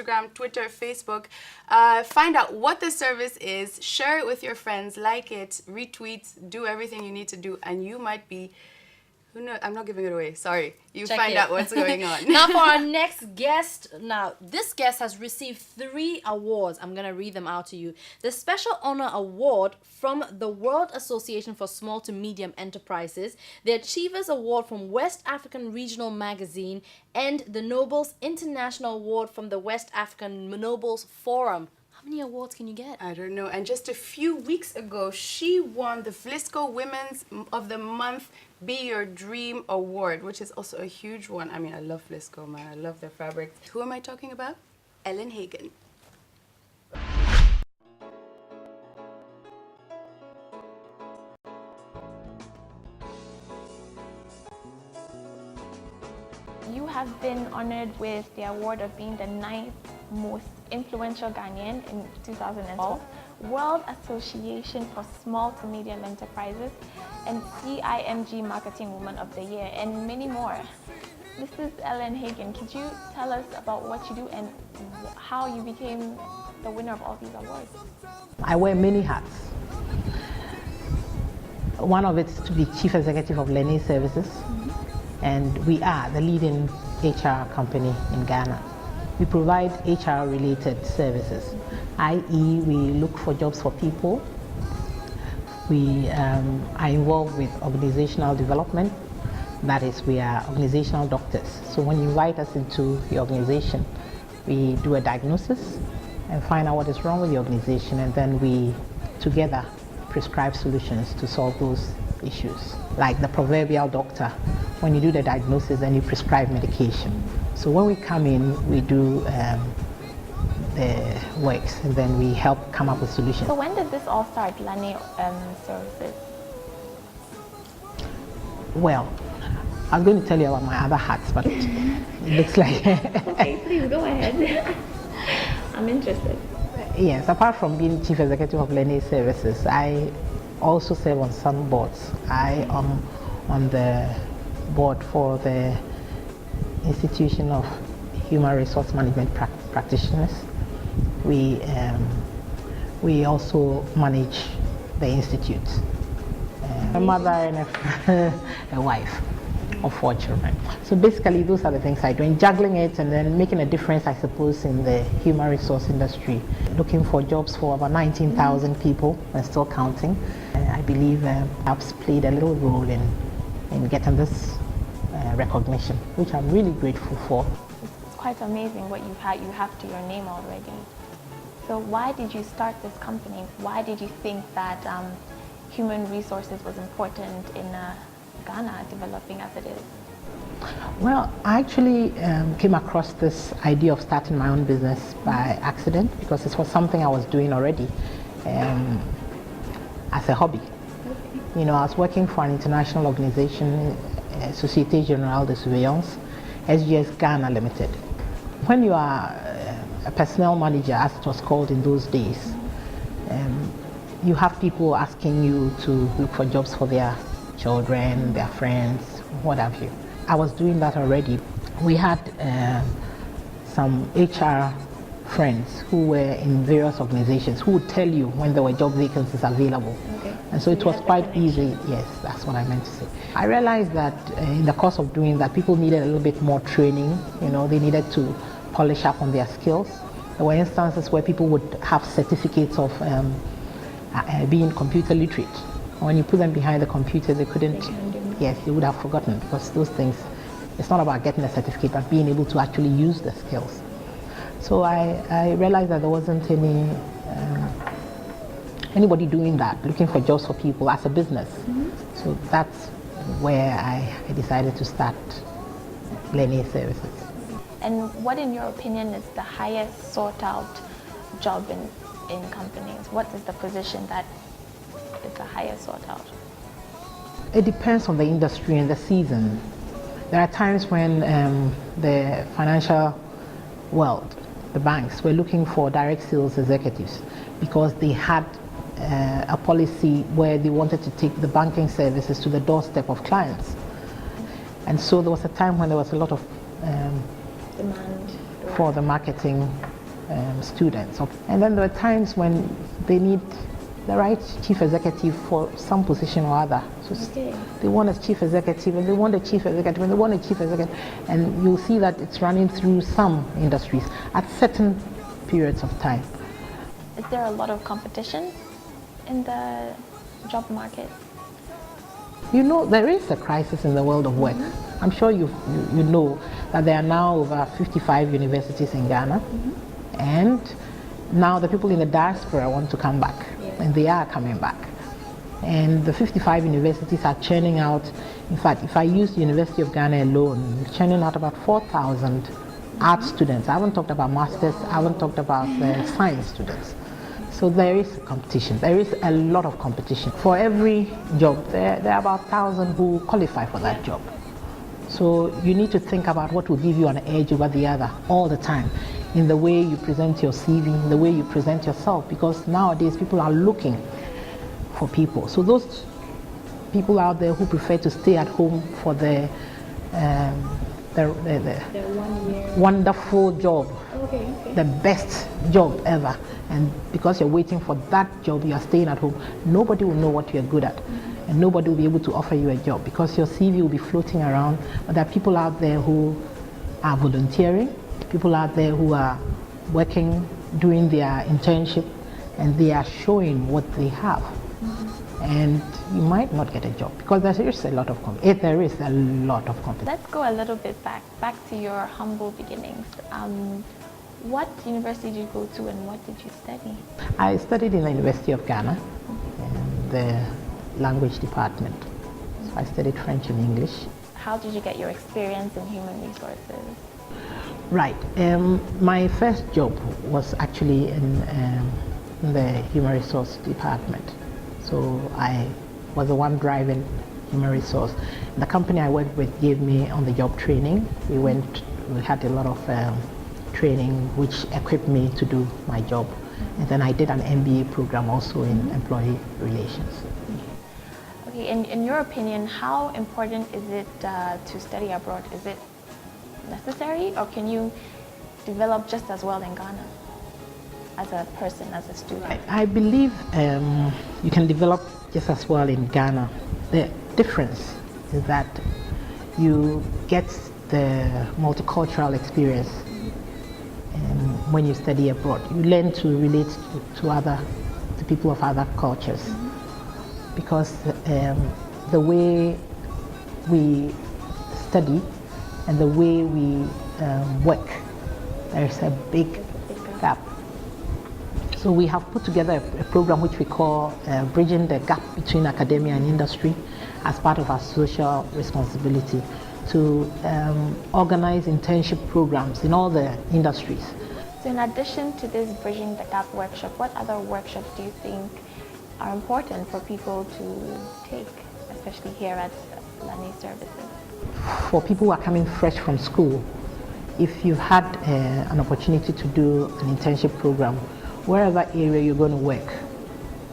Instagram, Twitter, Facebook. Find out what the service is, share it with your friends, like it, retweet, do everything you need to do, and you might be, who knows, I'm not giving it away, sorry. You Check find it. out what's going on. Now for our next guest. Now, this guest has received 3 awards. I'm going to read them out to you. The Special Honor Award from the World Association for Small to Medium Enterprises, the Achievers Award from West African Regional Magazine, and the Nobles International Award from the West African Nobles Forum. How many awards can you get? I don't know. And just a few weeks ago, she won the Flisco Women's of the Month Be Your Dream Award, which is also a huge one. I mean, I love Flisco, man. I love their fabric. Who am I talking about? Ellen Hagan. You have been honored with the award of being the 9th most influential Ghanaian in 2012, World Association for Small to Medium Enterprises, and CIMG Marketing Woman of the Year, and many more. This is Ellen Hagan. Could you tell us about what you do and how you became the winner of all these awards? I wear many hats. One of it is to be Chief Executive of Lene Services, and we are the leading HR company in Ghana. We provide HR-related services, i.e. we look for jobs for people. We are involved with organizational development. That is, we are organizational doctors. So when you invite us into the organization, we do a diagnosis and find out what is wrong with the organization, and then we together prescribe solutions to solve those issues. Like the proverbial doctor, when you do the diagnosis, then you prescribe medication. So when we come in, we do the works, and then we help come up with solutions. So when did this all start, Lene Services? Well, I was going to tell you about my other hats, but it looks like... Okay, please go ahead. I'm interested. Yes, apart from being Chief Executive of Lene Services, I also serve on some boards. I am on the board for the Institution of Human Resource Management Practitioners. We also manage the institute. A mother and a wife of 4 children. So basically those are the things I do, and juggling it and then making a difference, I suppose, in the human resource industry. Looking for jobs for about 19,000 people and still counting. I believe apps played a little role in getting this recognition, which I'm really grateful for. It's quite amazing what you have to your name already. So why did you start this company? Why did you think that human resources was important in Ghana, developing as it is? Well, I actually came across this idea of starting my own business by accident, because it was something I was doing already as a hobby. You know, I was working for an international organization, Société Générale de Surveillance, SGS Ghana Limited. When you are a personnel manager, as it was called in those days, you have people asking you to look for jobs for their children, their friends, what have you. I was doing that already. We had some HR friends who were in various organizations who would tell you when there were job vacancies available. Okay. And so it was quite easy. Yes, that's what I meant to say. I realized that in the course of doing that, people needed a little bit more training. You know, they needed to polish up on their skills. There were instances where people would have certificates of being computer literate. When you put them behind the computer, they couldn't, yes, they would have forgotten, because those things, it's not about getting a certificate, but being able to actually use the skills. So I realized that there wasn't anybody doing that, looking for jobs for people as a business. So that's where I decided to start Lene Services. And what, in your opinion, is the highest sought out job in companies? What is the position that is the highest sought out? It depends on the industry and the season. There are times when the financial world, the banks, were looking for direct sales executives because they had a policy where they wanted to take the banking services to the doorstep of clients. And so there was a time when there was a lot of demand for the marketing students. And then there are times when they need the right chief executive for some position or other. So they want a chief executive, and they want a chief executive, and they want a chief executive. And you'll see that it's running through some industries at certain periods of time. Is there a lot of competition in the job market? You know, there is a crisis in the world of work. I'm sure you know that there are now over 55 universities in Ghana, and now the people in the diaspora want to come back, and they are coming back. And the 55 universities are churning out, in fact, if I use the University of Ghana alone, churning out about 4,000 art students. I haven't talked about masters, I haven't talked about science students. So there is competition. There is a lot of competition. For every job, there are about 1,000 who qualify for that job. So you need to think about what will give you an edge over the other all the time, in the way you present your CV, in the way you present yourself, because nowadays people are looking for people. So those people out there who prefer to stay at home for the wonderful job, the best job ever, and because you're waiting for that job, you are staying at home, nobody will know what you're good at, and nobody will be able to offer you a job because your CV will be floating around. But there are people out there who are volunteering, people out there who are working, doing their internship, and they are showing what they have. And you might not get a job because there is a lot of competition. Let's go a little bit back to your humble beginnings. What university did you go to and what did you study? I studied in the University of Ghana in the language department. So I studied French and English. How did you get your experience in human resources? Right. My first job was actually in the human resource department. So I was the one driving human resource. The company I worked with gave me on-the-job training. We had a lot of training which equipped me to do my job. And then I did an MBA program also in employee relations. Okay, in your opinion, how important is it to study abroad? Is it necessary, or can you develop just as well in Ghana as a person, as a student? I believe you can develop just as well in Ghana. The difference is that you get the multicultural experience when you study abroad. You learn to relate to people of other cultures, because the way we study and the way we work, there's a big gap. So we have put together a program which we call Bridging the Gap Between Academia and Industry as part of our social responsibility to organize internship programs in all the industries. So in addition to this Bridging the Gap workshop, what other workshops do you think are important for people to take, especially here at Learning Services? For people who are coming fresh from school, if you've had an opportunity to do an internship program, wherever area you're going to work,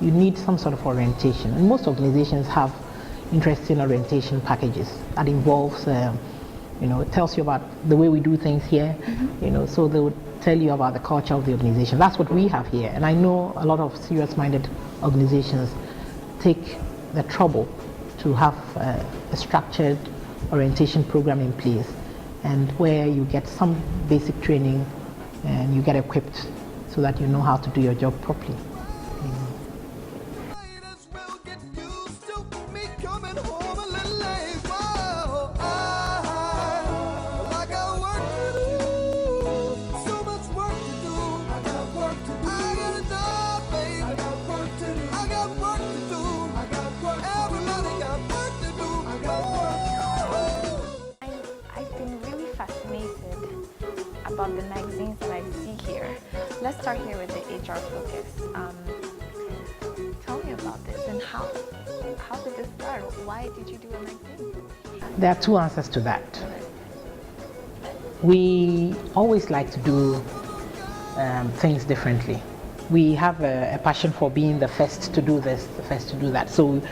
you need some sort of orientation. And most organizations have interesting orientation packages that involves, it tells you about the way we do things here, so they would tell you about the culture of the organization. That's what we have here. And I know a lot of serious-minded organizations take the trouble to have a structured orientation program in place, and where you get some basic training and you get equipped so that you know how to do your job properly. About the magazines that I see here. Let's start here with the HR focus. Tell me about this and how did this start? Why did you do a magazine? There are two answers to that. We always like to do things differently. We have a passion for being the first to do this, the first to do that. So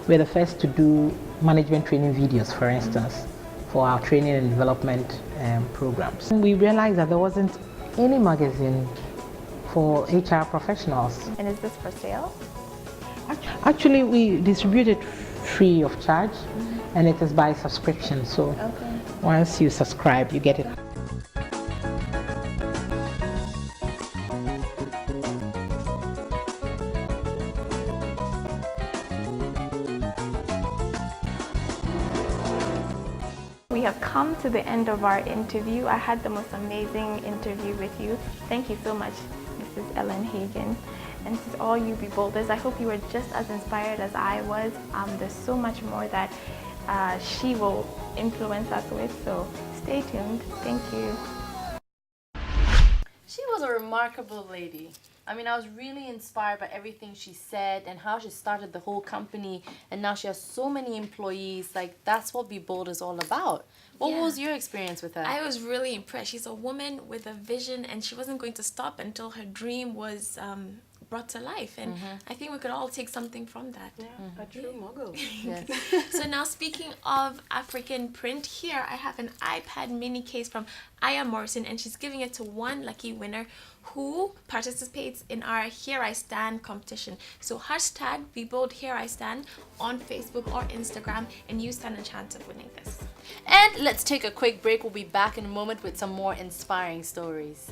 we're the first to do management training videos, for instance, for our training and development programs. And we realized that there wasn't any magazine for HR professionals. And is this for sale? Actually, we distribute it free of charge, and it is by subscription. So once you subscribe, you get it. We have come to the end of our interview. I had the most amazing interview with you. Thank you so much, Mrs. Ellen Hagan. And to all you Beholders, I hope you were just as inspired as I was. There's so much more that she will influence us with, so stay tuned. Thank you. She was a remarkable lady. I mean, I was really inspired by everything she said and how she started the whole company, and now she has so many employees. Like, that's what Be Bold is all about. What was your experience with her? I was really impressed. She's a woman with a vision, and she wasn't going to stop until her dream was brought to life. And I think we could all take something from that. A true mogul. Yes. So now, speaking of African print, here I have an iPad mini case from Aya Morrison, and she's giving it to one lucky winner who participates in our Here I Stand competition. So hashtag Be Bold Here I Stand on Facebook or Instagram, and you stand a chance of winning this. And let's take a quick break. We'll be back in a moment with some more inspiring stories.